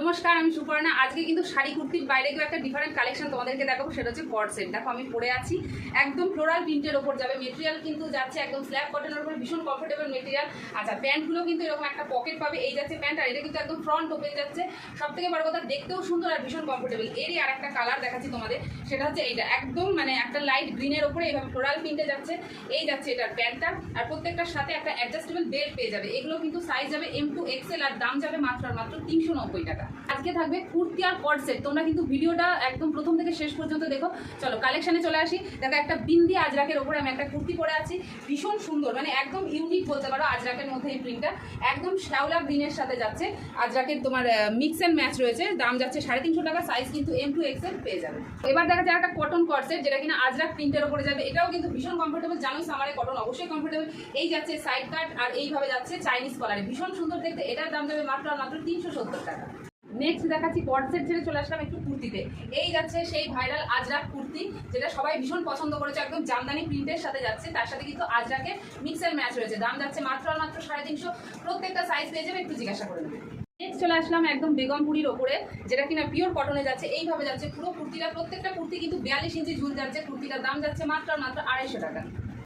নমস্কার, আমি সুপর্ণা। আজকে কিন্তু শাড়ি কুর্তির বাইরে গিয়ে একটা ডিফারেন্ট কালেকশন তোমাদেরকে দেখাবো। সেটা হচ্ছে কট সেট। দেখো আমি পরে আছি, একদম ফ্লোরাল প্রিন্টের ওপর যাবে। মেটেরিয়াল কিন্তু যাচ্ছে একদম স্ল্যাব কটনের উপর, ভীষণ কমফোর্টেবল মেটেরিয়াল। আচ্ছা, প্যান্টগুলো কিন্তু এরকম একটা পকেট পাবে, এই যাচ্ছে প্যান্ট। আর এটা কিন্তু একদম ফ্রন্ট ওপেন যাচ্ছে। সব থেকে বড় কথা, দেখতেও সুন্দর আর ভীষণ কমফোর্টেবল। এরই আর একটা কালার দেখাচ্ছি তোমাদের, সেটা হচ্ছে এইটা, একদম মানে একটা লাইট গ্রিনের ওপরে এইভাবে ফ্লোরাল প্রিন্টে যাচ্ছে। এই যাচ্ছে এটার প্যান্টটা, আর প্রত্যেকটার সাথে একটা অ্যাডজাস্টেবল বেল্ট পেয়ে যাবে। এগুলো কিন্তু সাইজ যাবে M2 XL, আর দাম যাবে মাত্র 390 টাকা। আজকে থাকবে কুর্তি আর কট সেট। তোমরা কিন্তু ভিডিওটা একদম প্রথম থেকে শেষ পর্যন্ত দেখো। চলো কালেকশনে চলে আসি। দেখো, একটা বিন্দি আজরাকের ওপরে আমি একটা কুর্তি পরে আছি, ভীষণ সুন্দর, মানে একদম ইউনিক বলতে পারো। আজরাকের মধ্যে এই প্রিন্টটা একদম শ্যাওলা গ্রিনের সাথে যাচ্ছে। আজরাকের তোমার মিক্স অ্যান্ড ম্যাচ রয়েছে। দাম যাচ্ছে 350 টাকা, সাইজ কিন্তু M2 XL পেয়ে যাবে। এবার দেখা যায় একটা কটন কট সেট, যেটা কিনা আজরাক প্রিন্টের ওপরে যাবে। এটাও কিন্তু ভীষণ কমফোর্টেবল। জানো সামারে কটন অবশ্যই কমফোর্টেবল। এই যাচ্ছে সাইড কাট, আর এইভাবে যাচ্ছে চাইনিজ কলারে, ভীষণ সুন্দর দেখতে। এটার দাম যাবে মাত্র 370 টাকা। নেক্সট দেখাচ্ছি কট সেট ছেড়ে চলে আসলাম একটু কুর্তিতে। এই যাচ্ছে সেই ভাইরাল আজরাক কুর্তি, যেটা সবাই ভীষণ পছন্দ করেছে। একদম জামদানি প্রিন্টের সাথে যাচ্ছে, তার সাথে কিন্তু আজরাকের মিক্সের ম্যাচ রয়েছে। দাম যাচ্ছে মাত্র 350। প্রত্যেকটা সাইজ পেয়ে যাবে, একটু জিজ্ঞাসা করে নেবে। নেক্সট চলে আসলাম একদম বেগমপুরির ওপরে, যেটা কিনা পিওর কটনে যাচ্ছে। এইভাবে যাচ্ছে পুরো কুর্তিটা, প্রত্যেকটা কুর্তি কিন্তু 42 ইঞ্চি ঝুল যাচ্ছে। কুর্তিটার দাম যাচ্ছে মাত্র 250 টাকা।